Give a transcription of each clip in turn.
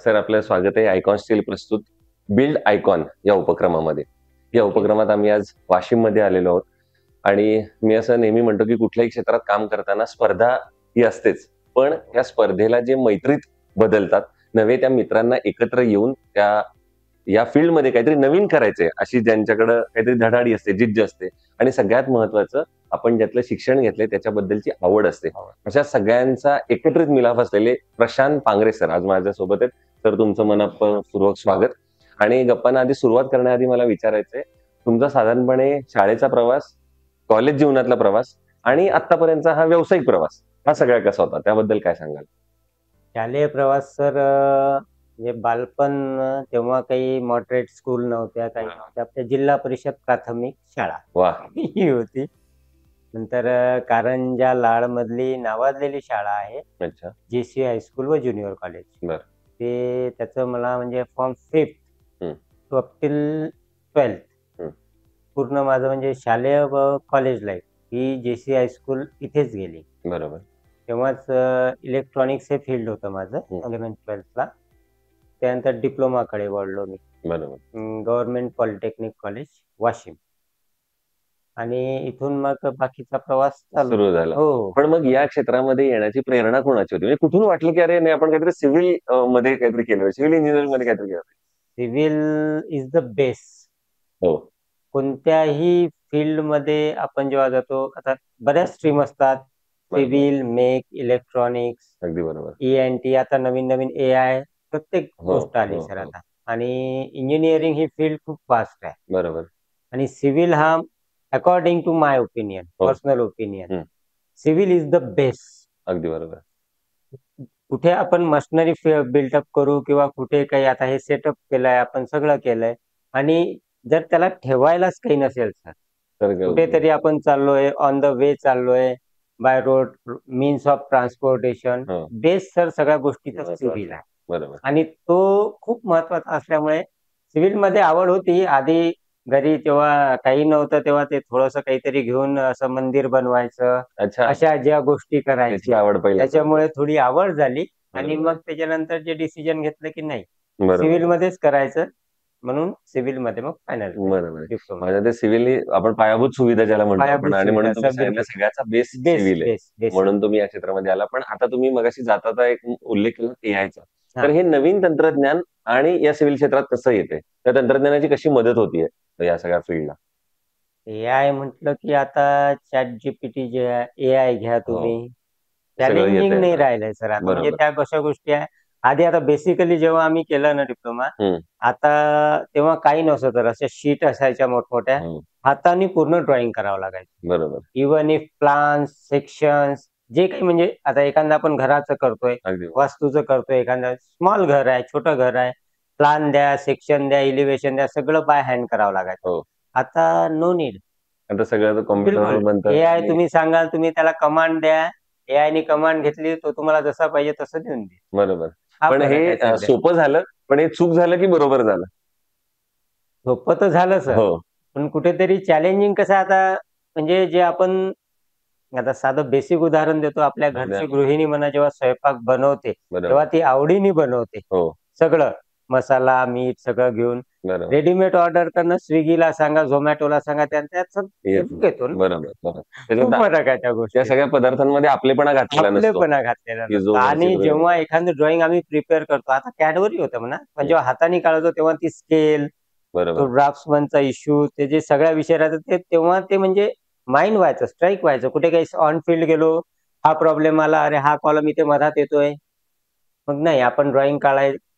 Sir, आपलं स्वागत आहे आयकॉन स्टील प्रस्तुत बिल्ड आयकॉन या उपक्रमामध्ये. या उपक्रमात आम्ही आज वाशिममध्ये आलेलो आहोत आणि मी असं नेहमी म्हणतो की कुठल्याही क्षेत्रात काम करताना स्पर्धा ही असतेच, पण त्या स्पर्धेला जे मैत्रीत बदलतात, नवे त्या मित्रांना एकत्र येऊन या फील्डमध्ये काहीतरी नवीन करायचंय अशी ज्यांच्याकडे काहीतरी धडाडी असते, जिद्द असते आणि सगळ्यात महत्वाचं आपण ज्यातलं शिक्षण घेतलंय त्याच्याबद्दलची आवड असते. अशा सगळ्यांचा एकत्रित मिलाफ असलेले प्रशांत पांगरे सर आज माझ्यासोबत आहेत. तर तुमचं मनपूर्वक स्वागत. आणि गप्पांना आधी सुरुवात करण्याआधी मला विचारायचंय, तुमचा साधारणपणे शाळेचा प्रवास, कॉलेज जीवनातला प्रवास आणि आतापर्यंतचा हा व्यावसायिक प्रवास हा सगळा कसा होता, त्याबद्दल काय सांगाल? शालेय प्रवास सर म्हणजे बालपण तेव्हा काही मॉडरेट स्कूल नव्हत्या, काही नव्हत्या. आपल्या जिल्हा परिषद प्राथमिक शाळा वा, ही होती. नंतर कारंजा लाड मधली नावाजलेली शाळा आहे, अच्छा, JC हायस्कूल व ज्युनियर कॉलेज. बर, ते त्याचं मला म्हणजे फ्रॉम 5th हम्म, टू अप टिल 12th हम्म, पूर्ण माझं म्हणजे शालेय व कॉलेज लाईफ ही JC हायस्कूल इथेच गेली. बरोबर, तेव्हाच इलेक्ट्रॉनिक्स हे फील्ड होतं माझं 11th-12thला. त्यानंतर डिप्लोमाकडे वळलो मी, बरोबर. Government polytechnic college Washim. आणि इथून मग बाकीचा प्रवास चालू. सुरू झाला. हो, पण मग या क्षेत्रामध्ये येण्याची प्रेरणा कोणाची होती? म्हणजे कुठून वाटलं की अरे नाही, आपण काहीतरी सिव्हिल मध्ये काहीतरी केलं, सिव्हिल इंजिनिअरिंग मध्ये काहीतरी केलं? Civil is the best. हो, कोणत्याही फील्ड मध्ये आपण जेव्हा जातो, आता बऱ्याच स्ट्रीम असतात, बरोबर. सिव्हिल, मेक, इलेक्ट्रॉनिक्स, अगदी बरोबर. ENT, आता नवीन नवीन AI, प्रत्येक हो, गोष्ट आली हो, सर हो, आता. आणि इंजिनिअरिंग ही फील्ड खूप फास्ट आहे. बरोबर. आणि सिव्हिल हा अकॉर्डिंग टू माय ओपिनियन, हो, पर्सनल ओपिनियन, हम्म, सिव्हिल इज द बेस्ट. अगदी बरोबर. कुठे आपण मशिनरी बिल्डअप करू किंवा कुठे काही आता हे सेटअप केलंय, आपण सगळं केलंय, आणि जर त्याला ठेवायलाच काही नसेल सर, तर कुठेतरी आपण चाललोय, ऑन द वे चाललोय, by road, means of transportation, हो, बेस्ट सर सगळ्या गोष्टीचा महत्वाचं. सिव्हिल आहे. बरोबर. आणि तो खूप महत्वाचा असल्यामुळे सिव्हिल मध्ये आवड होती. आधी घरी तेव्हा काही नव्हतं, तेव्हा ते थोडंसं काहीतरी घेऊन असं मंदिर बनवायचं, अच्छा, अशा ज्या गोष्टी त्याची करायच्या, आवड पहिल्या. त्याच्यामुळे थोडी आवड झाली. आणि बरोबर. मग त्याच्यानंतर जे डिसिजन घेतलं की नाही, बरोबर, सिव्हिल मध्येच करायचं, म्हणून सिव्हिल मध्ये मग फायनल बरोबर आहे. डिप्लोमा. म्हणजे ते सिव्हिल आपण पायाभूत सुविधा ज्याला म्हणतो आपण, पायाभूत आणि म्हणून सुविधा तुम्ही सर, सांगितलं बिलकुल सगळ्याचा बेस बेस्ट सिव्हिल आहे, बेस्ट बेस्ट. म्हणून तुम्ही या क्षेत्रामध्ये आला. पण आता तुम्ही मगाशी जाता एक उल्लेख केला एआयचा, तर हा, हे नवीन तंत्रज्ञान आणि या सिव्हिल क्षेत्रात कसं येते, त्या तंत्रज्ञानाची कशी मदत होतीये या सगळ्या फील्डला? AI म्हटलं की आता ChatGPT जे आहे, AI घ्या हो, तुम्ही, सगळं चॅलेंजिंग येतंय नाही आता. राहिलंय सर आता. म्हणजे बरोबर. त्या कशा गोष्टी आहे, आधी आता बेसिकली जेव्हा आम्ही केलं ना डिप्लोमा, हम्म, आता तेव्हा काही नव्हतं तर अशा शीट असायच्या मोठमोठ्या, हम्म, हाताने पूर्ण ड्रॉइंग करावं लागायचं. बरोबर. इवन इफ प्लान्स, सेक्शन्स, जे काही म्हणजे आता एखादा आपण घराचं करतोय, अगदी बरोबर. वास्तूचं करतोय, एखादा स्मॉल घर आहे, छोटं घर आहे, प्लान द्या, सेक्शन द्या, इलिव्हेशन द्या, सगळं बाय हँड करावं लागायचं. हो, आता नो नीड. आता सगळं कॉम्प्युटरवर बिलकुल बनतं AI, आणि तुम्ही सांगाल, तुम्ही त्याला कमांड द्या, AI ने कमांड घेतली, तो तुम्हाला जसा पाहिजे तसं देऊन देईल. बरोबर. हा पण फरक आहे हे सध्या. सोपं झालं, पण हे चूक झालं की बरोबर झालं? सोपं तर झालं सर, हो, पण कुठेतरी चॅलेंजिंग कसं आहे आता, म्हणजे जे आपण आता साधं बेसिक उदाहरण देतो, आपल्या घरची गृहिणी म्हणा, जेव्हा स्वयंपाक बनवते बरोबर. तेव्हा ती आवडीने बनवते, हो, सगळं मसाला, मीठ सगळं घेऊन. बरोबर. रेडीमेड ऑर्डर करणं, स्विगीला सांगा, झोमॅटोला सांगा, त्यात येत फरक येतो ना. बरोबर, बरोबर. खूप त्याच्यात फरक आहे त्या त्या गोष्टीत. सगळ्या पदार्थांमध्ये आपलेपणा घातलेला नसतो, आपलेपणा घातलेला की नसतो. जो आणि घरचे जेव्हा एखादं ड्रॉइंग आम्ही प्रिपेअर करतो, आता कॅडबरी होतं म्हणा, पण जेव्हा हाताने काढतो तेव्हा ती स्केल, तो बरोबर, ड्राफ्ट्समनचा इश्यू, ते जे सगळ्या विषय राहतात, ते तेव्हा ते म्हणजे माइंड व्हायचं, स्ट्राईक व्हायचं. कुठे काही ऑन फील्ड गेलो, हा प्रॉब्लेम आला, अरे हा कॉलम इथे मधात येतोय, मग नाही, आपण ड्रॉइंग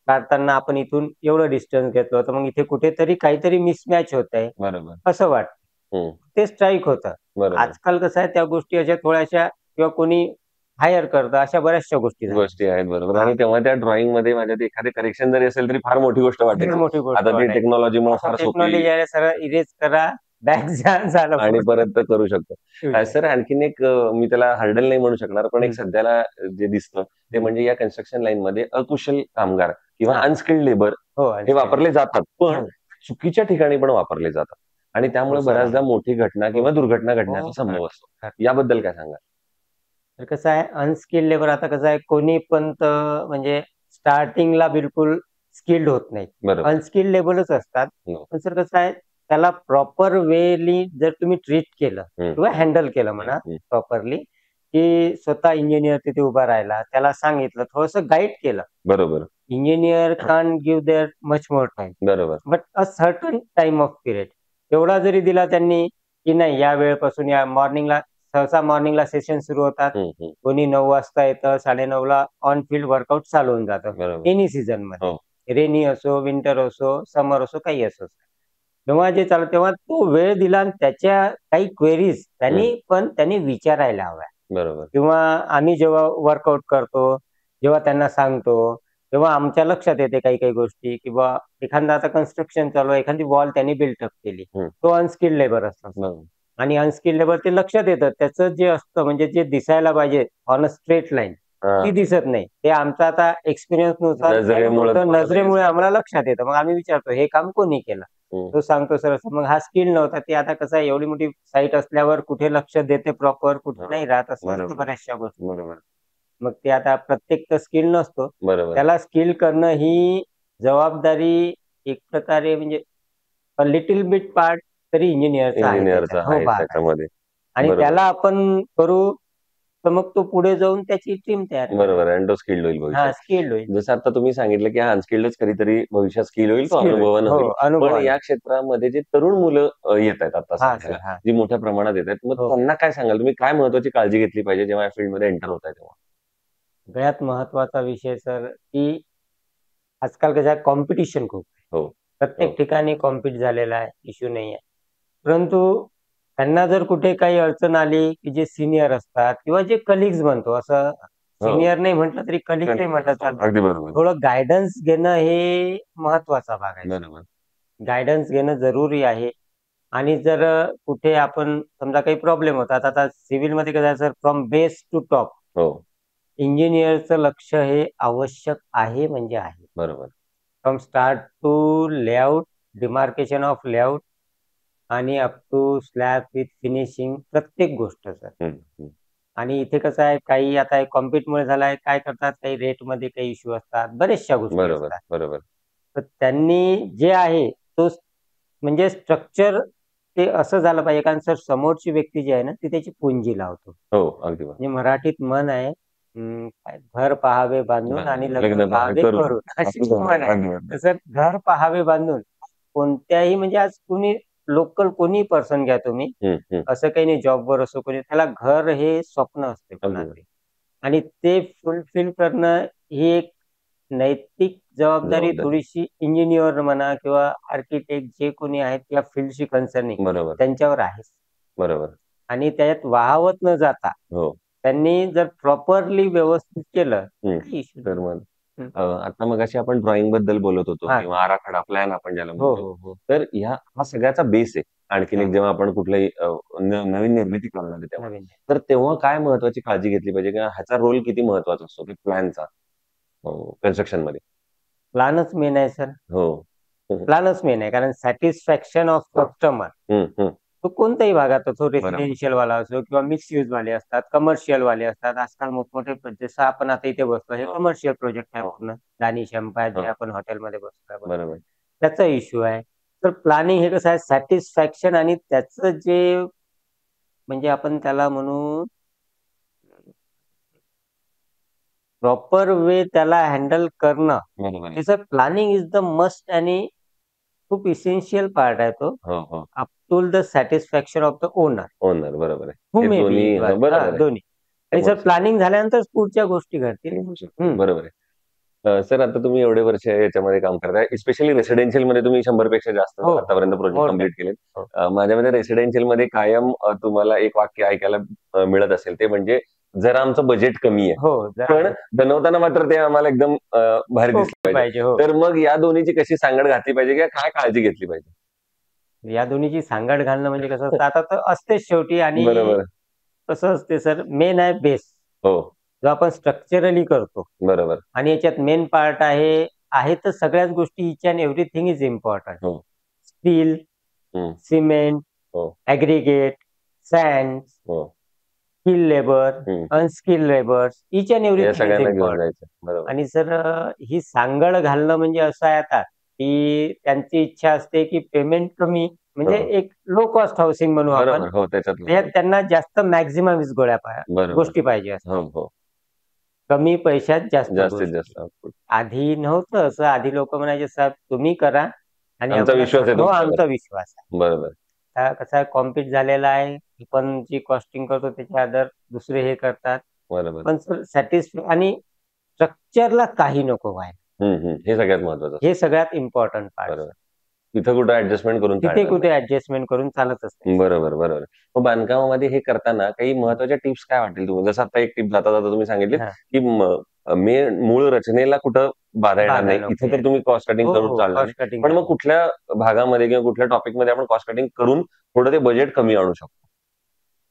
काढताना आपण इथून एवढं डिस्टन्स घेतलं होतं, मग इथे कुठेतरी काहीतरी मिसमॅच होत आहे बरोबर. असं वाटतं. हं, ते स्ट्राईक होतं. बरोबर. आजकाल कसं आहे, त्या गोष्टी अशा थोड्याशा, किंवा कोणी हायर करतं, अशा बऱ्याचशा गोष्टी झाल्या. गोष्टी आहेत, बरोबर. हा, आणि तेव्हा त्या ड्रॉइंगमध्ये माझ्यात एखादे करेक्शन जरी असेल तरी फार मोठी गोष्ट फार वाटायची. मोठी गोष्ट आता ती वाटायची. टेक्नॉलॉजीमुळे आता फार सोपी टेक्नॉलॉजी आहे, सरळ इरेज करा, बॅक जा, झालं आणि पुढचं. परत ते करू शकतो. सर, आणखीन एक मी त्याला हर्डल नाही म्हणू शकणार, पण एक हम्म, सध्याला जे दिसतं ते हम्म. म्हणजे या कन्स्ट्रक्शन लाईनमध्ये अकुशल कामगार किंवा हा, अनस्किल्ड लेबर हो, हे unskilled. वापरले जातात, पण हो, चुकीच्या ठिकाणी पण वापरले जातात आणि हो त्यामुळे सर, आहे. बऱ्याचदा मोठी घटना हो, किंवा दुर्घटना हो, घडण्याचा खरं, संभव असतो. खरं. याबद्दल काय सांगा? तर कसं आहे, अनस्किल्ड लेबर, आता कसं आहे, कोणी पण म्हणजे स्टार्टिंगला बिलकुल स्किल्ड होत नाही, बरोबर. अनस्किल्ड लेवलच असतात. हो. पण सर कसं आहे, त्याला प्रॉपर वेली जर तुम्ही ट्रीट केलं हं, किंवा हँडल केलं म्हणा हं. प्रॉपरली, की स्वतः इंजिनियर तिथे उभा राहिला, त्याला सांगितलं, थोडंसं गाईड केलं. बरोबर, engineer can't give their much more time, बरोबर. But a certain time of period एवढा जरी दिला त्यांनी, की नाही या वेळेपासून या मॉर्निंगला, सहसा मॉर्निंगला सेशन सुरू होतात. हं, हं. कोणी 9 वाजता येतं, 9:30ला ऑन फील्ड वर्कआउट चालू होऊन जातं. बरोबर. एनी सीझनमध्ये, हो. रेनी असो, विंटर असो, समर असो, काही असो. तेव्हा जे चालू तेव्हा तो वेळ दिला आणि त्याच्या काही क्वेरीज त्यांनी विचारायला हव्या. बरोबर. किंवा आम्ही जेव्हा वर्कआउट करतो, जेव्हा त्यांना सांगतो, तेव्हा आमच्या लक्षात येते काही-काही गोष्टी, किंवा एखादा आता कन्स्ट्रक्शन चालू आहे, एखादी वॉल त्यांनी बिल्टअप केली. हं. तो अनस्किल्ड लेबर असतो. बरोबर. आणि अनस्किल्ड लेबर ते लक्षात येतं. त्याचं जे असतं म्हणजे जे दिसायला पाहिजे ऑन अ स्ट्रेट लाईन, ती हां. दिसत नाही. ते आमचा आता एक्सपिरियन्सनुसार नजरेमुळं नजरेमुळे आम्हाला लक्षात येतं. मग आम्ही विचारतो, "हे काम कोणी केलं?" हं. तो सांगतो, "सर असं." मग हा स्किल नव्हता. ते आता कसं आहे, एवढी मोठी साईट असल्यावर कुठे लक्ष देते प्रॉपर, कुठे हां. नाही राहत, असं असतं बरोबर. बऱ्याचशा गोष्टी. बरोबर. मग ते आता प्रत्येक तर स्किल नसतो. बरोबर. त्याला स्किल करणं ही जबाबदारी एक प्रकारे म्हणजे अ लिटल बिट पार्ट तरी इंजिनिअरचा आहे इंजिनिअरचा त्याच्यात. हो, आहे भाग आहे. त्याच्यामध्ये. आणि बरोबर. त्याला आपण करू, तर मग तो पुढे जाऊन त्याची टीम तयार करेल. बरोबर आहे आणि तो स्किल्ड होईल हां, भविष्यात. स्किल्ड होईल. जसं आता तुम्ही सांगितलं, की हा अनस्किल्डच कधीतरी भविष्यात स्किल होईल, तो स्किल होईल. अनुभवानं हो, होईल. पण अनुभवाने. या क्षेत्रामध्ये जे तरुण मुलं येत आहेत आता हां, सध्याला, सर. हां. जी मोठ्या प्रमाणात येत आहेत, मग हो. त्यांना काय सांगाल तुम्ही? काय महत्त्वाची काळजी घेतली पाहिजे जेव्हा या फील्डमध्ये एंटर होताय तेव्हा? सगळ्यात महत्त्वाचा विषय सर, की आजकाल कसं आहे, कॉम्पिटिशन खूप आहे. हो, प्रत्येक हो. ठिकाणी कॉम्पीट झालेला आहे, इश्यू नाही आहे. परंतु त्यांना जर कुठे काही अडचण आली, की जे सीनियर असतात किंवा जे कलीग्स म्हणतो, असं हो. सीनियर नाही म्हटलं तरी कलीग्स नाही म्हटलं चालतं. अगदी बरोबर. थोडं गाईडन्स घेणं हे महत्त्वाचा भाग आहे. बरोबर. गाईडन्स घेणं जरुरी आहे. आणि जर कुठे आपण समजा काही प्रॉब्लेम होतात, आता सिव्हिलमध्ये कसं आहे sir, from base to top हो, इंजिनिअरचं लक्ष हे आवश्यक आहे म्हणजे आहे. बरोबर. From start to layout, demarcation of layout आणि up to slab with finishing, प्रत्येक गोष्ट सर. हं, हं. आणि इथे कसं आहे, काही आता कॉम्पिटमुळे झालं आहे, काय करतात, काही रेटमध्ये काही इश्यू असतात, बऱ्याचशा गोष्टी बरोबर, असतात. बरोबर. तर त्यांनी जे आहे तो म्हणजे स्ट्रक्चर ते असं झालं पाहिजे, कारण सर समोरची व्यक्ती जी आहे ना, ती त्याची पुंजी लावतो. हो, अगदी बरोबर. म्हणजे मराठीत म्हण आहे, काय घर पहावे बांधून आणि लग्न पहावे करून. करून, अशी अगदी म्हण बरोबर, आहे. अगदी बरोबर. तसं घर पहावे बांधून कोणत्याही म्हणजे आज कोणी लोकल कोणी पर्सन घ्या तुम्ही, हं, हं. असं काही नाही जॉबवर असो कोणी, त्याला घर हे स्वप्न असते अगदी कोणाचे. आणि ते फुलफिल करणं ही एक नैतिक जबाबदारी जबाबदारी. थोडीशी इंजिनिअर म्हणा किंवा आर्किटेक्ट जे कोणी आहेत या फील्डशी कन्सर्निंग बरोबर, त्यांच्यावर आहेच. बरोबर. आणि त्याच्यात वाहावत न जाता हो. त्यांनी जर प्रॉपरली व्यवस्थित केलं, हं. काही इश्यू तर नाही. मग हं. आता मगाशी आपण ड्रॉइंग बद्दल बोलत होतो हां. किंवा आराखडा, प्लॅन आपण ज्याला हो, म्हणतो. हो, हो. तर हा सगळ्याचा बेस आहे. आणखीन एक हां. जेव्हा आपण कुठलाही नवीन निर्मिती करणार आहे तेव्हा. नवीन. तर तेव्हा काय महत्त्वाची काळजी घेतली पाहिजे किंवा ह्याचा रोल किती महत्त्वाचा असतो की प्लॅनचा कन्स्ट्रक्शनमध्ये? प्लॅनच मेन आहे सर. हो. हं, प्लॅनच मेन आहे. कारण सॅटिस्फॅक्शन ऑफ कस्टमर, हं, हं. तो कोणत्याही भागात असो, बरोबर. रेसिडेन्शियल वाला असो किंवा मिक्स यूज वाले असतात, कमर्शियल वाले असतात. आजकाल मोठमोठे जसं आपण आता इथे बसलो, हे कमर्शियल प्रोजेक्ट आहे हो. पूर्ण. दानिश एम्पायर जे हो. आपण हॉटेलमध्ये बसतो आपण. बरोबर. त्याचा इश्यू आहे. तर प्लॅनिंग हे कसं आहे, सॅटिस्फॅक्शन आणि त्याचं जे म्हणजे आपण त्याला म्हणू प्रॉपर वे त्याला हँडल करणं. बरोबर आहे. त्याचं प्लॅनिंग इज द मस्ट आणि खूप इसेन्शियल पार्ट आहे तो. हो, हो. Up to the satisfaction of the owner. Owner बरोबर आहे. हू हे मे बी दोन्ही इट वाज. बरोबर आहे. दोन्ही. आणि सर प्लॅनिंग झाल्यानंतर पुढच्या गोष्टी घडतील. बरोबर आहे. सर आता तुम्ही एवढे वर्ष याच्यामध्ये काम करताय. स्पेशली रेसिडेन्शियलमध्ये तुम्ही 100 पेक्षा जास्त हो, आतापर्यंत प्रोजेक्ट more कंप्लीट than. केलेत. हो. माझ्या मते रेसिडेन्शियलमध्ये कायम तुम्हाला एक वाक्य ऐकायला मिळत असेल ते म्हणजे जरा आमचं बजेट कमी आहे. हो, पण बनवताना मात्र ते आम्हाला एकदम भारी दिसलं पाहिजे. हो. तर मग या दोन्हीची कशी सांगड घातली पाहिजे किंवा काय काळजी घेतली पाहिजे? या दोन्हीची सांगड घालणं म्हणजे कसं असतं, आता तर असतेच शेवटी. आणि बरोबर. कसं असते सर, मेन आहे बेस. हो, जो आपण स्ट्रक्चरली करतो बरोबर. आणि याच्यात मेन पार्ट आहे तर सगळ्याच गोष्टी, each and everything is important. हो. स्टील, हं. सिमेंट, हो, ॲग्रीगेट, सँड, हो. स्किल लेबर, हम्म. अनस्किल लेबर्स, इच अँड या एव्हरीथिंग इज सगळ्यांना घेऊन इम्पॉर्टंट. जायचं. बरोबर. आणि सर ही सांगड घालणं म्हणजे असं आहे आता, की त्यांची इच्छा असते की पेमेंट कमी, म्हणजे हो. एक लो कॉस्ट हाऊसिंग म्हणू आपण. बरोबर. हो, त्याच्यातलं त्यात ते. त्यांना जास्त मॅक्झिमम बरोबर. गोष्टी पाहिजे असतात. हो, हो. कमी पैशात जास्त जास्तीत गोष्टी. जास्त आउटपुट. आधी नव्हतं असं. आधी लोकं म्हणायचे, "साहेब तुम्ही करा आणि आमचा आम्हाला विश्वास आहे हो, तुमच्यावर. आमचा विश्वास आहे." बरोबर. आता कसं आहे, कॉम्पीट झालेला आहे. आपण जी कॉस्टिंग करतो त्याच्या अदर दुसरे हे करतात. बरोबर. पण सर आणि स्ट्रक्चरला काही नको व्हायला. हे सगळ्यात महत्वाचं असतं. हे सगळ्यात इम्पॉर्टंट पार्ट. बरोबर. तिथं कुठं ऍडजस्टमेंट करून तिथे चालणार कुठे नाही. ॲडजस्टमेंट करून चालतच नाही. बरोबर, बरोबर. मग बांधकामामध्ये हे करताना काही महत्वाच्या टिप्स काय वाटतील तुम्हाला? जसं आता एक टिप जाता-जाता तुम्ही सांगितली, हां. की मूळ रचनेला कुठं बाधा येणार बाधा नाही. नको इथे तर यायला. तुम्ही कॉस्ट कटिंग हो, करून हो. चालणार नाही. कॉस्ट कटिंग पण मग करणं. कुठल्या भागामध्ये किंवा कुठल्या टॉपिकमध्ये आपण कॉस्ट कटिंग करून थोडं ते बजेट कमी आणू शकतो?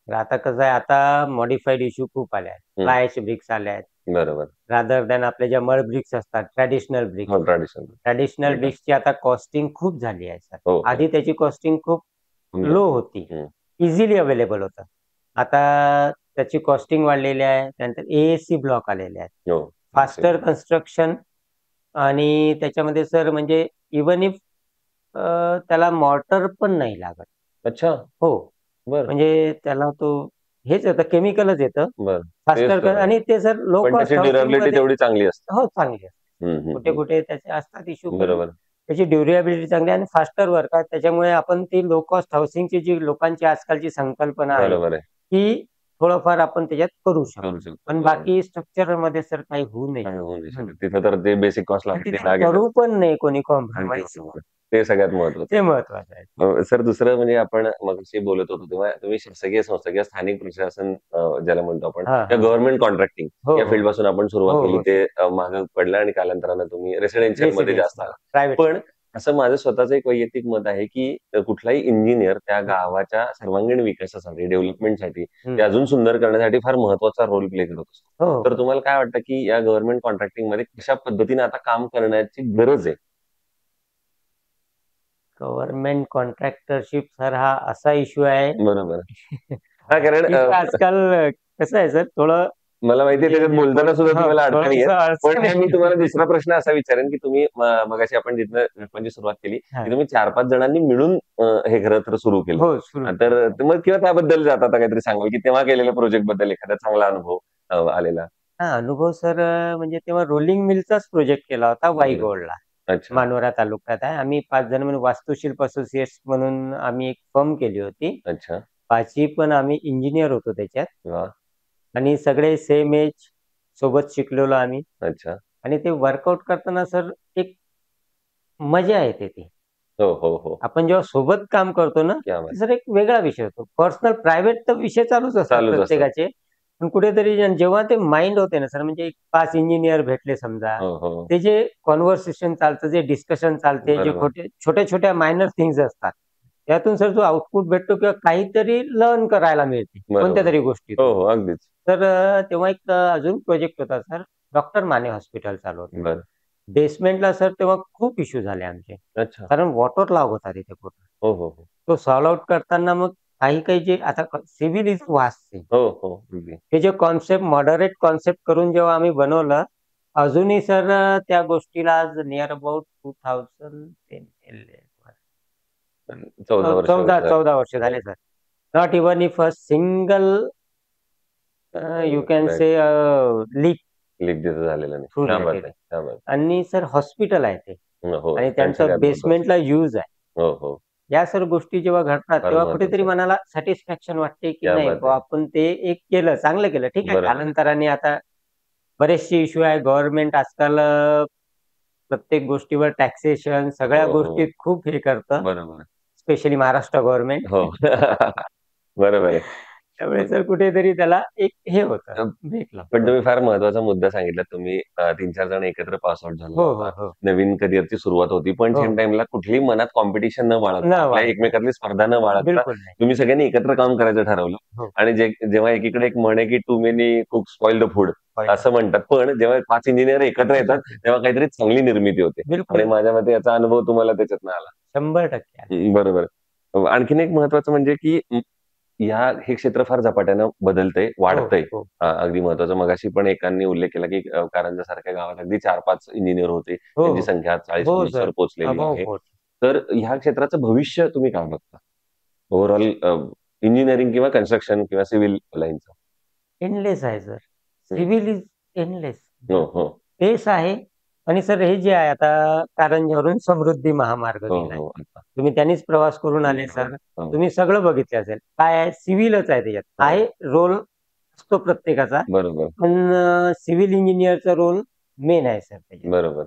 तर आता कसं आहे, आता मॉडिफाईड इश्यू खूप आले आहेत. हं. फ्लाय ॲश ब्रिक्स आल्या आहेत. बरोबर. रादर दॅन आपल्या ज्या मड ब्रिक्स असतात, ट्रॅडिशनल ब्रिक्स. हो, ट्रॅडिशनल. ट्रॅडिशनल बरोबर. ब्रिक्सची आता कॉस्टिंग खूप झाली आहे सर. हो, हो. आधी त्याची कॉस्टिंग खूप लो होती. हं. इझिली अवेलेबल होतं. आता त्याची कॉस्टिंग वाढलेली आहे. त्यानंतर ए-एस-सी ब्लॉक आलेले आहेत. हो. फास्टर कन्स्ट्रक्शन आणि त्याच्यामध्ये सर म्हणजे इव्हन इफ त्याला मॉर्टर पण नाही लागत. अच्छा. हो. बरं. म्हणजे त्याला तो हेच येतं, केमिकलच येतं. बरं. फास्टर आणि ते सर लो पण कॉस्ट त्याची ड्युरेबिलिटी हाऊसिंगमध्ये तेवढी चांगली असते. हो, चांगली असते. हं, हं, हं. कुठे-कुठे त्याचे असतात इश्यू, पण बरोबर. त्याची ड्युरेबिलिटी चांगली आहे आणि फास्टर वर्क आहे. त्याच्यामुळे आपण ती लो कॉस्ट हाऊसिंगची जी लोकांची आजकालची संकल्पना आहे, बरोबर आहे. की थोडंफार आपण त्याच्यात करू शकतो. करू शकतो. पण बरोबर. बाकी स्ट्रक्चरमध्ये सर काही होऊ नये. काही होऊ नाही शकत. तिथं तर ते बेसिक कॉस्ट आणि लागते तिथे करू पण नाही कोणी कॉम्प्रोमाइज. ते सगळ्यात महत्वाचं. ते महत्वाचं आहे. सर दुसरं म्हणजे आपण मगाशी बोलत होतो तेव्हा तुम्ही शासकीय संस्था किंवा स्थानिक प्रशासन ज्याला म्हणतो आपण हां, किंवा हां. गव्हर्नमेंट कॉन्ट्रॅक्टिंग हो, या हो. फील्ड पासून आपण सुरुवात हो, केली. हो. ते महाग पडलं आणि कालांतरानं तुम्ही रेसिडेन्शियल मध्ये जास्त आला. प्रायव्हेट. पण असं माझं स्वतःचं एक वैयक्तिक मत आहे, की कुठलाही इंजिनियर त्या गावाच्या सर्वांगीण विकासासाठी, डेव्हलपमेंटसाठी, ते अजून सुंदर करण्यासाठी फार महत्वाचा रोल प्ले करत असतो. हो. तर तुम्हाला काय वाटतं, की या गव्हर्नमेंट कॉन्ट्रॅक्टिंग मध्ये कशा पद्धतीने आता काम करण्याची गरज आहे? गव्हर्नमेंट कॉन्ट्रॅक्टरशिप सर हा असा इश्यू आहे, बरोबर. हां, कारण की आजकाल कसं आहे सर, थोडं मला माहिती आहे त्याच्यात बोलताना सुद्धा हां, तुम्हाला अडचणी आहेत. थोडंसं पण अडचण मी आहे. तुम्हाला दुसरा प्रश्न असा विचारेन, की तुम्ही मगाशी आपण जिथनं म्हणजे सुरुवात केली, हां. की तुम्ही 4-5 जणांनी मिळून हे खरं तर सुरू केलं. हो, सुरू. तर मग किंवा त्याबद्दल आता काहीतरी सांगाल, की तेव्हा केलेल्या प्रोजेक्ट बद्दल एखादा चांगला अनुभव आलेला? हां, अनुभव सर म्हणजे तेव्हा रोलिंग मिलचाच प्रोजेक्ट केला होता वाईगोळला. अच्छा. मानोरा तालुक्यात आहे. आम्ही 5 जण म्हणून वास्तुशिल्प असोसिएट्स म्हणून आम्ही एक फर्म केली होती. अच्छा. 5ही पण आम्ही इंजिनिअर होतो त्याच्यात वाह! आणि सगळे सेम एज सोबत शिकलेलो आम्ही. अच्छा. आणि ते वर्कआउट करताना सर एक मजा येते ती. हो, हो, हो. आपण जेव्हा सोबत काम करतो ना, क्या बात! तर सर एक वेगळा विषय होतो. पर्सनल, प्रायव्हेट तर विषय चालूच असतात चालूच असतात. प्रत्येकाचे. पण कुठेतरी जेव्हा ते माइंड होते ना सर, म्हणजे एक 5 इंजिनिअर भेटले समजा, हो, हो. ते जे कन्व्हर्सेशन चालतं, जे डिस्कशन चालते, जे बरोबर. छोट्या-छोट्या मायनर थिंग्ज असतात. त्यातून सर जो आउटपुट भेटतो किंवा काहीतरी लर्न करायला मिळते बरोबर. कोणत्यातरी हो, गोष्टीतून. हो. अगदीच. तर तेव्हा एक अजून प्रोजेक्ट होता सर, डॉक्टर माने हॉस्पिटल चालू होतं. बरं. बेसमेंटला सर तेव्हा खूप इश्यू झाले आमचे. अच्छा. कारण वॉटर लॉग होता तिथे पूर्ण. हो, हो, हो. तो सॉल्व्ह आउट करताना मग काही जे आता सिव्हिल इज वास्ट थिंग. हो, हो. अगदी. हे जे कॉन्सेप्ट मॉडरेट कॉन्सेप्ट करून जेव्हा आम्ही बनवलं, अजूनही सर त्या गोष्टीला आज नियर अबाउट 2010 14 वर्ष 14 वर्ष झाले sir. Not even if a single you can say leak leak तिथं झालेलं नाही. थ्रू क्या बात रिलेटेड. आहे! क्या बात आणि सर हॉस्पिटल आहे ते हो. आणि सगळ्यात त्यांचं महत्वाचं. बेसमेंटला यूज आहे. हो, हो. या सर्व गोष्टी जेव्हा घडतात, फार तेव्हा महत्वाचं कुठेतरी आहे. मनाला सॅटिस्फॅक्शन वाटते, की क्या नाही बात बुवा है! आपण ते एक केलं, चांगलं केलं. ठीक आहे, बरोबर. कालांतराने आता बरेचसे इश्यू आहे. गव्हर्नमेंट आजकाल प्रत्येक गोष्टीवर टॅक्सेशन सगळ्या हो, हो. गोष्टीत खूप हे करतं. बरोबर. Specially Maharashtra government. हो. बरोबर आहे. त्यामुळे सर कुठेतरी त्याला एक हे होतं, अ, ब्रेक पण लागतो. तुम्ही फार महत्वाचा मुद्दा सांगितला. तुम्ही 3-4 जण एकत्र पास आउट झाला हो, होता. हो, हो. नवीन करिअरची सुरुवात होती. पण हो. सेम टाईमला कुठलीही मनात कॉम्पिटिशन न बाळगता, न आपल्या बाळगता. एकमेकातली स्पर्धा न बाळगता बिलकुल नाही. तुम्ही सगळ्यांनी एकत्र काम करायचं ठरवलं. हो. आणि जेव्हा एकीकडे एक म्हण आहे, की too many cooks spoil the food असं म्हणतात. पण जेव्हा 5 इंजिनिअर एकत्र येतात, तेव्हा काहीतरी चांगली निर्मिती होते. आणि बिलकुल. माझ्या मते याचा अनुभव तुम्हाला त्याच्यातनं आला. 100% आला. बरोबर. आणखीन एक महत्वाचं म्हणजे, की हे क्षेत्र फार झपाट्यानं बदलतंय, वाढतंय. हो अगदी महत्वाचं. मगाशी पण एकांनी उल्लेख केला, की कारंजासारख्या गावात अगदी 4-5 इंजिनिअर होते. हो त्यांची हो संख्या हो 40-50 वर सर. पोहोचलेली अभाव आहे. पोहोच तर ह्या क्षेत्राचं भविष्य तुम्ही काय बघता? ओव्हरऑल इंजिनिअरिंग किंवा कन्स्ट्रक्शन किंवा सिव्हिल लाईनचं? एंडलेस आहे सर. हं. Civil is endless. हो, हो. तेच आहे. आणि सर हे जे आहे आता कारंजावरून समृद्धी महामार्ग हो, गेलाय. हो. आता. तुम्ही त्यांनीच प्रवास करून आले सर. हो. तुम्ही सगळं बघितले असेल. काय आहे सिव्हिलच आहे त्याच्यात. हो. आहे रोल असतो प्रत्येकाचा. बरोबर, पण सिव्हिल इंजिनिअरचा रोल मेन आहे सर त्याच्यात. बरोबर.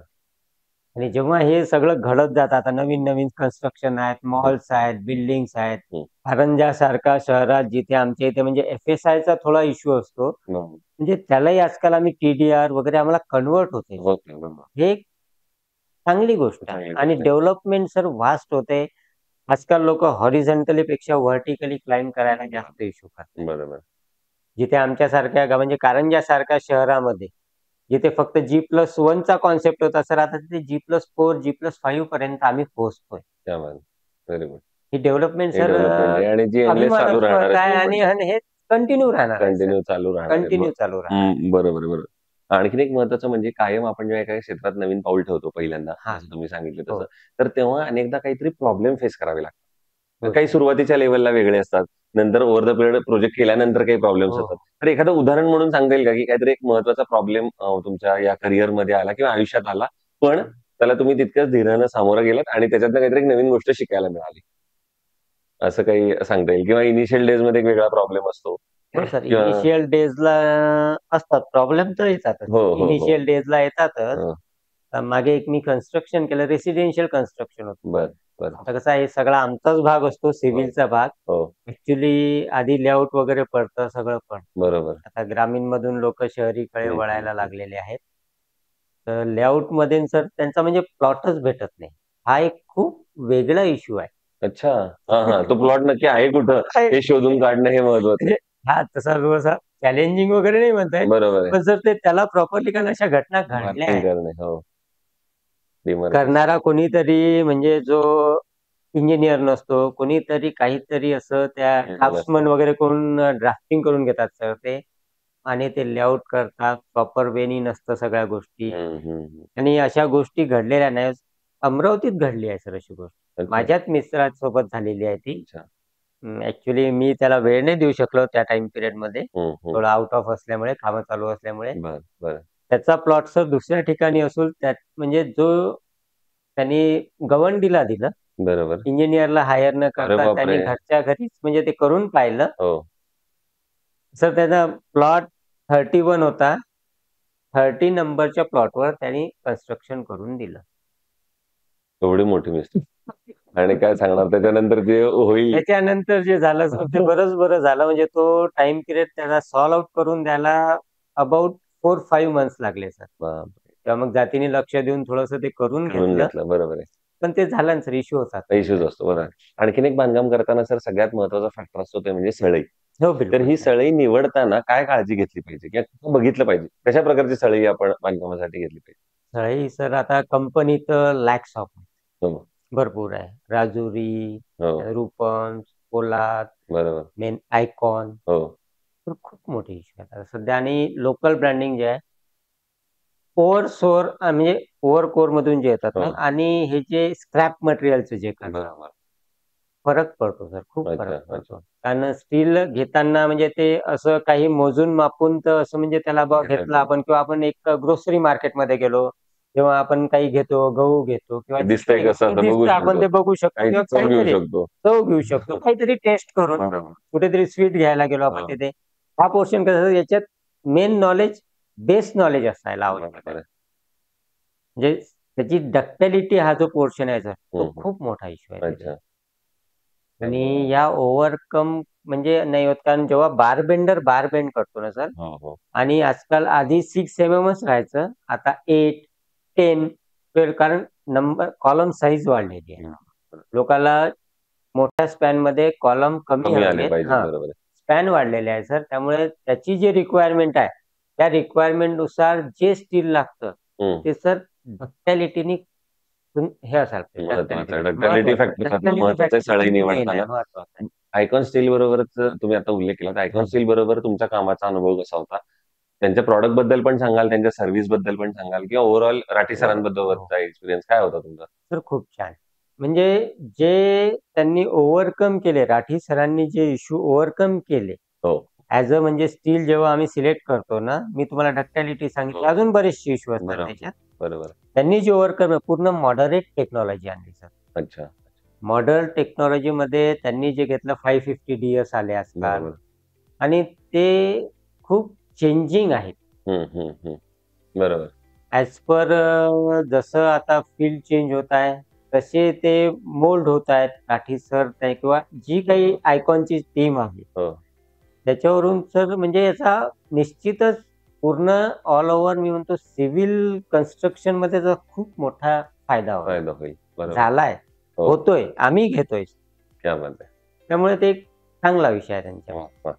आणि जेव्हा हे सगळं घडत जातं आता नवीन-नवीन कन्स्ट्रक्शन आहेत, मॉल्स आहेत, बिल्डिंग्स आहेत. हं. कारंजासारख्या शहरात जिथे आमच्या इथे म्हणजे एफ-एस-आयचा थोडा इश्यू असतो. हो. म्हणजे त्यालाही आजकाल आम्ही टी-डी-आर वगैरे आम्हाला कन्व्हर्ट होते. होते. बरोबर. हे एक चांगली गोष्ट आहे. चांगली आणि गोष्ट आहे. डेव्हलपमेंट सर व्हास्ट होते. आजकाल लोकं हॉरिझॉन्टली पेक्षा व्हर्टिकली क्लाइंब करायला जास्त इश्यू करतात. बरोबर. जिथे आमच्यासारख्या म्हणजे कारंजासारख्या शहरामध्ये जिथे फक्त G+1 चा कॉन्सेप्ट होता सर, आता तिथे G+4, G+5 पर्यंत आम्ही पोहोचतोय. क्या बात! Very good. ही डेव्हलपमेंट हे सर डेव्हलपमेंट आहे आणि जी एंडलेस चालू राहणार अभिमानास्पद आहे आहे. आणि हे कंटिन्यू राहणार आहे सर. कंटिन्यू चालू राहणार आहे. कंटिन्यू चालू राहणार. बरोबर, बरोबर. आणखीन एक महत्वाचं म्हणजे कायम आपण जेव्हा एखाद्या क्षेत्रात नवीन पाऊल ठेवतो पहिल्यांदा, हां. जसं तुम्ही सांगितलं हो. तसं, तर तेव्हा अनेकदा काहीतरी प्रॉब्लेम फेस करावे लागतात. तर हो. काही सुरुवातीच्या लेव्हलला वेगळे असतात. नंतर ओव्हर द पिरियड प्रोजेक्ट केल्यानंतर काही प्रॉब्लेम्स हो. होतात. तर एखादं उदाहरण म्हणून सांगता येईल का, की काहीतरी एक महत्वाचा प्रॉब्लेम तुमच्या या करिअरमध्ये आला किंवा आयुष्यात आला, पण त्याला तुम्ही तितक्याच धीरानं सामोरं गेलात आणि त्याच्यातनं काहीतरी एक नवीन गोष्ट शिकायला मिळाली. असं काही सांगता येईल किंवा इनिशियल डेजमध्ये एक वेगळा प्रॉब्लेम असतो. हो सर. किंवा इनिशियल डेजला असतात प्रॉब्लेम तर येतातच. हो, हो, हो. इनिशियल डेजला येतातच. हं. मागे एक मी कन्स्ट्रक्शन केलं, रेसिडेन्शियल कन्स्ट्रक्शन होतं. बरं, बरं. आता कसं आहे सगळा आमचाच भाग असतो सिव्हिलचा भाग. हो, ॲक्चुअली आधी लेआउट वगैरे पडतं सगळं पण. बरोबर. आता ग्रामीणमधून लोकं शहरीकडे हं, वळायला हं. लागलेले आहेत. तर लेआउटमध्ये सर त्यांचा म्हणजे प्लॉटच भेटत नाही. हा एक खूप वेगळा इश्यू आहे. अच्छा. हां, हां. तो प्लॉट नक्की आहे कुठं हे शोधून काढणं हे महत्वाचं म्हणजे आहे. हा तसा थोडासा चॅलेंजिंग वगैरे नाही म्हणता येत. बरोबर आहे. पण सर ते त्याला प्रॉपरली कारण अशा घटना घडल्या मार्किंग आहेत. करणे. हो. डिमार्केशन. करणारा कोणीतरी म्हणजे जो इंजिनिअर नसतो, कोणीतरी काहीतरी असं त्या ड्राफ्ट्समन वगैरे कोण ड्राफ्टिंग करून घेतात सर ते आणि ते लेआउट करतात. प्रॉपर वेनी नसतं सगळ्या गोष्टी हं, हं, हं. आणि अशा गोष्टी घडलेल्या नाही. अमरावतीत घडली आहे सर अशी गोष्ट. अच्छा. माझ्याच मित्रासोबत झालेली आहे ती. अच्छा. ॲक्चुअली मी त्याला वेळ नाही देऊ शकलो त्या टाईम पिरियडमध्ये. हं, हं. थोडं आउट ऑफ असल्यामुळे, कामं चालू असल्यामुळे. बरं, बरं. त्याचा प्लॉट सर दुसऱ्या ठिकाणी असून त्यात म्हणजे जो त्यांनी गवंडीला दिलं. बरोबर. इंजिनिअरला हायर न अरे करता त्यांनी बापरे! घरच्या घरीच म्हणजे ते करून पाहिलं. हो. सर त्याचा प्लॉट 31 होता. 30 नंबरच्या प्लॉटवर त्यांनी कन्स्ट्रक्शन करून दिलं. एवढी मोठी मिस्टेक. आणि काय सांगणार त्याच्यानंतर जे होईल. त्याच्यानंतर जे झालं सर ते बरं झालं म्हणजे तो टाईम पिरियड त्याला सॉल्व्ह आउट करून द्यायला अबाउट 4-5 मंथ्स लागले सर. बापरे! तेव्हा मग जातीने लक्ष देऊन थोडंसं ते करून करून घेतलं. घेतलं. बरोबर आहे. पण ते झालं ना सर इश्यू होता. इश्यूज असतो. बरोबर. आणखीन एक बांधकाम करताना सर सगळ्यात महत्वाचा फॅक्टर असतो ते म्हणजे सळई. हो, तर बिलकुल ही सर. सळई निवडताना काय काळजी घेतली पाहिजे किंवा काय बघितलं पाहिजे? कशा प्रकारची सळई आपण बांधकामासाठी घेतली पाहिजे? सळई सर आता कंपनीत लॅक्स ऑफ हो, भरपूर आहे. राजुरी, हो. रुपम, पोलाद, बरोबर. मेन आयकॉन हो. तर खूप मोठे इश्यू आहेत आता सध्या आणि लोकल ब्रँडिंग जे आहे ओव्हर म्हणजे ओव्हर कोरमधून जे येतात ना हो. आणि हे जे स्क्रॅप मटेरियलचं जे करतात बरोबर. फरक पडतो सर, खूप अच्छा, फरक अच्छा. पडतो. कारण स्टील घेताना म्हणजे ते असं काही मोजून मापून तर असं म्हणजे त्याला घेतलं आपण किंवा आपण एक ग्रोसरी मार्केटमध्ये गेलो, तेव्हा आपण काही घेतो, गहू घेतो किंवा दिसतंय चिकन कसं ते असं बघू दिसतं आपण शकतो. ते बघू शकतो काही किंवा चव घेऊ काहीतरी शकतो. चव घेऊ शकतो. काहीतरी टेस्ट करून बरोबर. कुठेतरी स्वीट घ्यायला गेलो आपण हो. तिथे. हा पोर्शन कसं याच्यात मेन नॉलेज, बेस नॉलेज असायला आवश्यक बरोबर आहे. आहे. म्हणजे त्याची डक्टिलिटी हा जो पोर्शन आहे सर, तो हं, हं. खूप मोठा इश्यू आहे तिथे. अच्छा. आणि या ओव्हरकम म्हणजे नाही होत कारण जेव्हा बार बेंड करतो ना सर हो, हो. आणि आजकाल आधी 6 एमएमच राहायचं. आता 8, 10, 12 कारण नंबर कॉलम साईज वाढलेली आहे. लोकांना मोठ्या स्पॅनमध्ये कॉलम कमी कमी आले हवेत. पाहिजे. हां, बरोबर आहे. स्पॅन वाढलेले आहे सर. त्यामुळे त्याची जी रिक्वायरमेंट आहे, त्या रिक्वायरमेंटनुसार जे स्टील लागतं, हं. ते सर डक्टिलिटीनी हे असायला पाहिजे. महत्वाचं ductility. डक्टिलिटी महत्वाचं. फॅक्टर ductility महत्वाचं आहे factor सळई main आहे, निवडताना. महत्वाचं आहे. आयकॉन स्टील बरोबरच तुम्ही आता उल्लेख केला, आयकॉन स्टील बरोबर तुमच्या कामाचा अनुभव कसा होता? त्यांच्या प्रॉडक्ट बद्दल पण सांगाल, त्यांच्या सर्व्हिस बद्दल पण सांगाल, किंवा ओव्हरऑल राठी हो. सरांबद्दलचा एक्सपिरियन्स काय होता तुमचा? तर खूप छान. म्हणजे जे त्यांनी ओव्हरकम केले, राठी सरांनी जे इश्यू ओव्हरकम केले, हो. ॲज अ म्हणजे स्टील जेव्हा आम्ही सिलेक्ट करतो ना, मी तुम्हाला डक्टिलिटी सांगितली, हो. अजून बरेचसे इश्यू असतात बरोबर. त्याच्यात. बरोबर. त्यांनी जे ओव्हरकम पूर्ण मॉडरेट टेक्नॉलॉजी आणली सर. अच्छा. मॉडर्न टेक्नॉलॉजीमध्ये त्यांनी जे घेतलं 550 DS आले आजकाल बरोबर. आणि ते खूप चेंजिंग आहेत. बरोबर. ॲज पर जसं आता फील्ड चेंज होत आहे, तसे ते मोल्ड होत आहेत. राठी सर किंवा जी काही आयकॉनची टीम आहे, हो. त्याच्यावरून सर म्हणजे याचा निश्चितच पूर्ण ऑल ओव्हर मी म्हणतो सिव्हिल कन्स्ट्रक्शनमध्ये त्याचा खूप मोठा फायदा होईल. बरोबर. झालाय, हो. होतोय, आम्ही घेतोय. क्या बात आहे. त्यामुळे ते एक चांगला विषय आहे त्यांच्या. वा.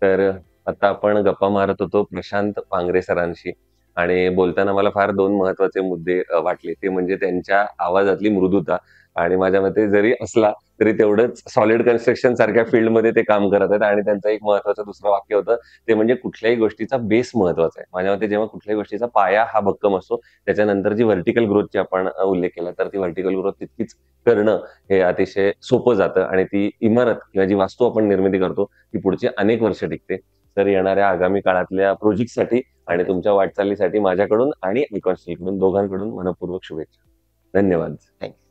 तर आता आपण गप्पा मारत होतो प्रशांत पांगरे सरांशी, आणि बोलताना मला फार 2 महत्वाचे मुद्दे वाटले. ते म्हणजे त्यांच्या आवाजातली मृदुता, आणि माझ्या मते जरी असला तरी तेवढंच सॉलिड कन्स्ट्रक्शन सारख्या फील्डमध्ये ते काम करत आहेत. आणि त्यांचं एक महत्वाचं दुसरं वाक्य होतं, ते म्हणजे कुठल्याही गोष्टीचा बेस महत्वाचा आहे. माझ्या मते जेव्हा कुठल्याही गोष्टीचा पाया हा भक्कम असतो, त्याच्यानंतर जी व्हर्टिकल ग्रोथची आपण उल्लेख केला, तर ती व्हर्टिकल ग्रोथ तितकीच करणं हे अतिशय सोपं जातं, आणि ती इमारत किंवा जी वास्तू आपण निर्मिती करतो ती पुढची अनेक वर्ष टिकते. तर येणाऱ्या आगामी काळातल्या प्रोजेक्टसाठी आणि तुमच्या वाटचालीसाठी माझ्याकडून आणि आयकॉन स्टीलकडून दोघांकडून मनःपूर्वक शुभेच्छा. धन्यवाद. थँक्यू.